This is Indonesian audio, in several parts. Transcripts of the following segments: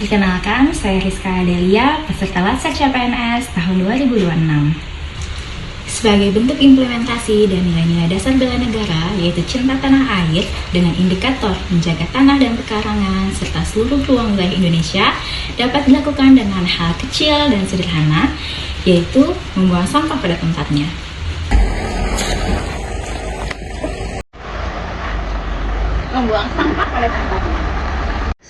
Perkenalkan, saya Rizka Adelia, peserta Latsar CPNS tahun 2026. Sebagai bentuk implementasi dan nilai-nilai dasar bela negara, yaitu cinta tanah air dengan indikator menjaga tanah dan pekarangan serta seluruh ruang wilayah Indonesia, dapat dilakukan dengan hal kecil dan sederhana, yaitu membuang sampah pada tempatnya. Membuang sampah pada tempatnya.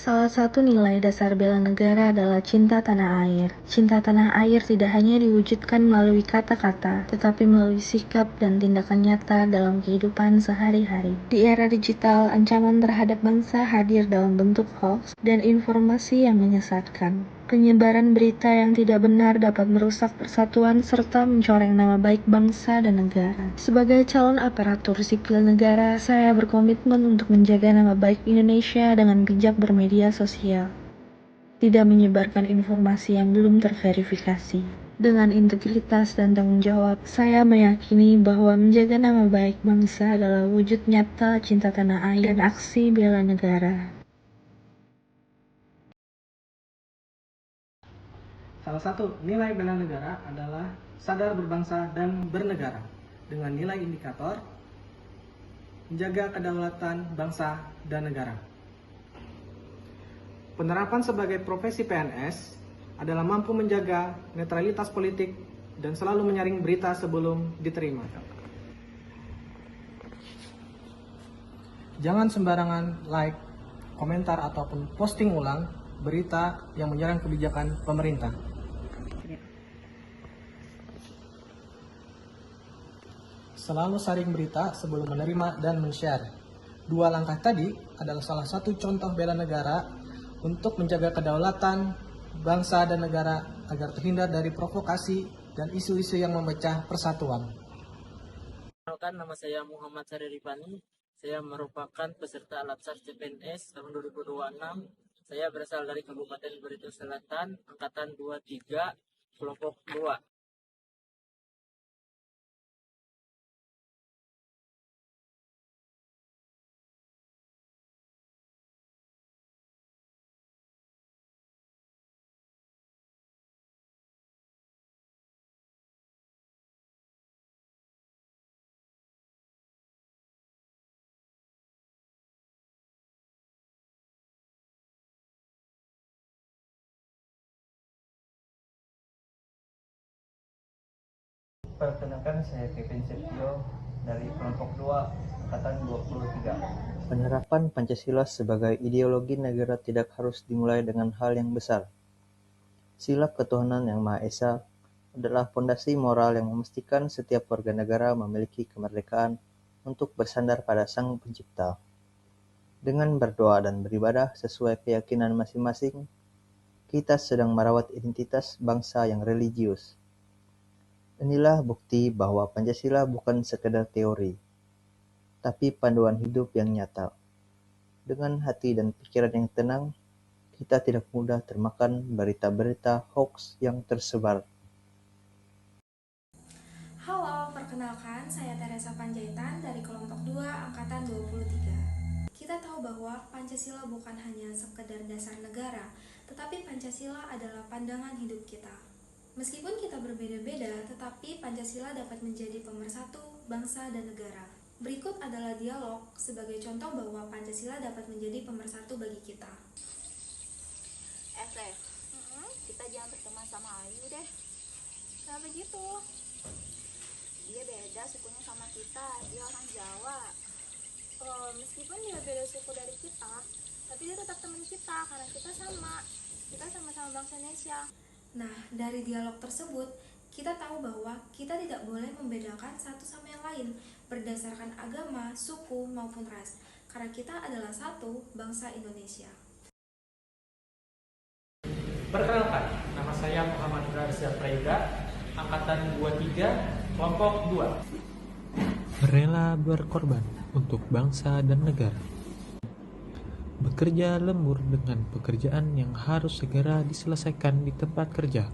Salah satu nilai dasar bela negara adalah cinta tanah air. Cinta tanah air tidak hanya diwujudkan melalui kata-kata, tetapi melalui sikap dan tindakan nyata dalam kehidupan sehari-hari. Di era digital, ancaman terhadap bangsa hadir dalam bentuk hoax dan informasi yang menyesatkan. Penyebaran berita yang tidak benar dapat merusak persatuan serta mencoreng nama baik bangsa dan negara. Sebagai calon aparatur sipil negara, saya berkomitmen untuk menjaga nama baik Indonesia dengan bijak bermedia sosial. Tidak menyebarkan informasi yang belum terverifikasi. Dengan integritas dan tanggung jawab, saya meyakini bahwa menjaga nama baik bangsa adalah wujud nyata cinta tanah air dan aksi bela negara. Salah satu nilai bela negara adalah sadar berbangsa dan bernegara dengan nilai indikator menjaga kedaulatan bangsa dan negara. Penerapan sebagai profesi PNS adalah mampu menjaga netralitas politik dan selalu menyaring berita sebelum diterima. Jangan sembarangan like, komentar ataupun posting ulang berita yang menyerang kebijakan pemerintah. Selalu saring berita sebelum menerima dan men-share. Dua langkah tadi adalah salah satu contoh bela negara untuk menjaga kedaulatan bangsa dan negara agar terhindar dari provokasi dan isu-isu yang memecah persatuan. Perkenalkan, nama saya Muhammad Sari Rifani. Saya merupakan peserta Latsar CPNS tahun 2026. Saya berasal dari Kabupaten Barito Selatan, Angkatan 23, Kelompok 2. Perkenalkan, saya Kevin Setio dari kelompok 2, angkatan 23. Penerapan Pancasila sebagai ideologi negara tidak harus dimulai dengan hal yang besar. Sila ketuhanan yang Maha Esa adalah fondasi moral yang memastikan setiap warga negara memiliki kemerdekaan untuk bersandar pada Sang Pencipta. Dengan berdoa dan beribadah sesuai keyakinan masing-masing, kita sedang merawat identitas bangsa yang religius. Inilah bukti bahwa Pancasila bukan sekedar teori, tapi panduan hidup yang nyata. Dengan hati dan pikiran yang tenang, kita tidak mudah termakan berita-berita hoax yang tersebar. Halo, perkenalkan saya Teresa Panjaitan dari kelompok 2 angkatan 23. Kita tahu bahwa Pancasila bukan hanya sekedar dasar negara, tetapi Pancasila adalah pandangan hidup kita. Meskipun kita berbeda-beda, tetapi Pancasila dapat menjadi pemersatu bangsa dan negara. Berikut adalah dialog sebagai contoh bahwa Pancasila dapat menjadi pemersatu bagi kita. Teh, kita jangan berteman sama Ayu deh. Kenapa gitu? Dia beda sukunya sama kita, dia orang Jawa. Meskipun dia beda suku dari kita, tapi dia tetap teman kita karena kita sama-sama bangsa Indonesia. Nah, dari dialog tersebut, kita tahu bahwa kita tidak boleh membedakan satu sama yang lain berdasarkan agama, suku, maupun ras, karena kita adalah satu bangsa Indonesia. Perkenalkan, nama saya Muhammad Rarsya Prayuda, Angkatan 23, Kelompok 2. Rela berkorban untuk bangsa dan negara. Bekerja lembur dengan pekerjaan yang harus segera diselesaikan di tempat kerja.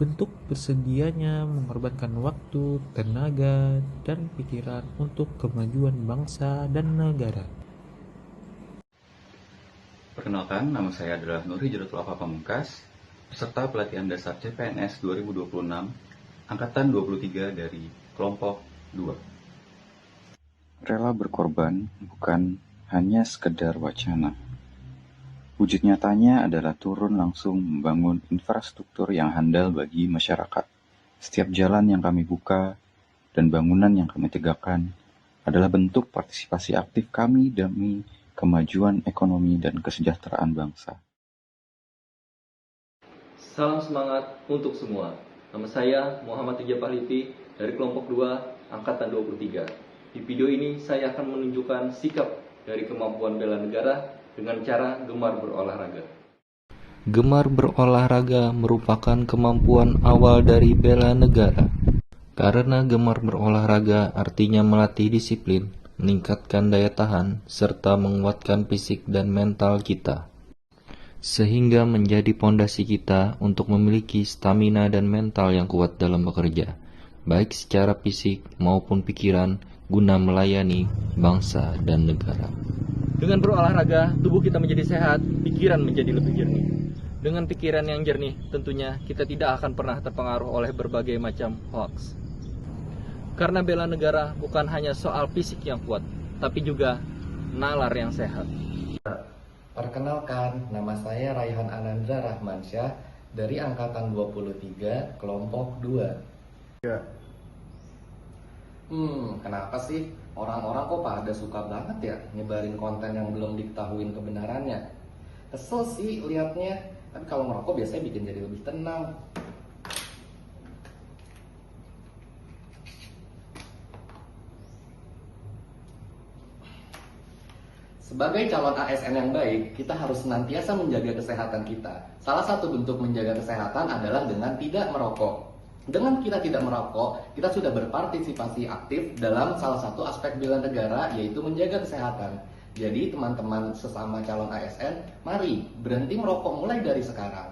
bentuk bersedianya mengorbankan waktu, tenaga, dan pikiran untuk kemajuan bangsa dan negara. Perkenalkan, nama saya adalah Nur Hijratul Wafa Pamungkas, peserta pelatihan dasar CPNS 2026, Angkatan 23 dari kelompok 2. Rela berkorban bukan hanya sekedar wacana. Wujud nyatanya adalah turun langsung membangun infrastruktur yang handal bagi masyarakat. Setiap jalan yang kami buka dan bangunan yang kami tegakkan adalah bentuk partisipasi aktif kami demi kemajuan ekonomi dan kesejahteraan bangsa. Salam semangat untuk semua. Nama saya Muhammad Ija Pahliti dari kelompok 2 Angkatan 23. Di video ini saya akan menunjukkan sikap dari kemampuan bela negara dengan cara gemar berolahraga. Gemar berolahraga merupakan kemampuan awal dari bela negara. Karena gemar berolahraga artinya melatih disiplin, meningkatkan daya tahan, serta menguatkan fisik dan mental kita. Sehingga menjadi pondasi kita untuk memiliki stamina dan mental yang kuat dalam bekerja, baik secara fisik maupun pikiran, guna melayani bangsa dan negara. Dengan berolahraga, tubuh kita menjadi sehat, pikiran menjadi lebih jernih. Dengan pikiran yang jernih, tentunya kita tidak akan pernah terpengaruh oleh berbagai macam hoax. Karena bela negara bukan hanya soal fisik yang kuat, tapi juga nalar yang sehat. Perkenalkan, nama saya Raihan Anandra Rahmansyah dari Angkatan 23, kelompok 2. Kenapa sih orang-orang kok pada suka banget ya nyebarin konten yang belum diketahuin kebenarannya? Kesel sih liatnya, tapi kalau merokok biasanya bikin jadi lebih tenang. Sebagai calon ASN yang baik, kita harus senantiasa menjaga kesehatan kita. Salah satu bentuk menjaga kesehatan adalah dengan tidak merokok. Dengan kita tidak merokok, kita sudah berpartisipasi aktif dalam salah satu aspek bela negara, yaitu menjaga kesehatan. Jadi teman-teman sesama calon ASN, mari berhenti merokok mulai dari sekarang.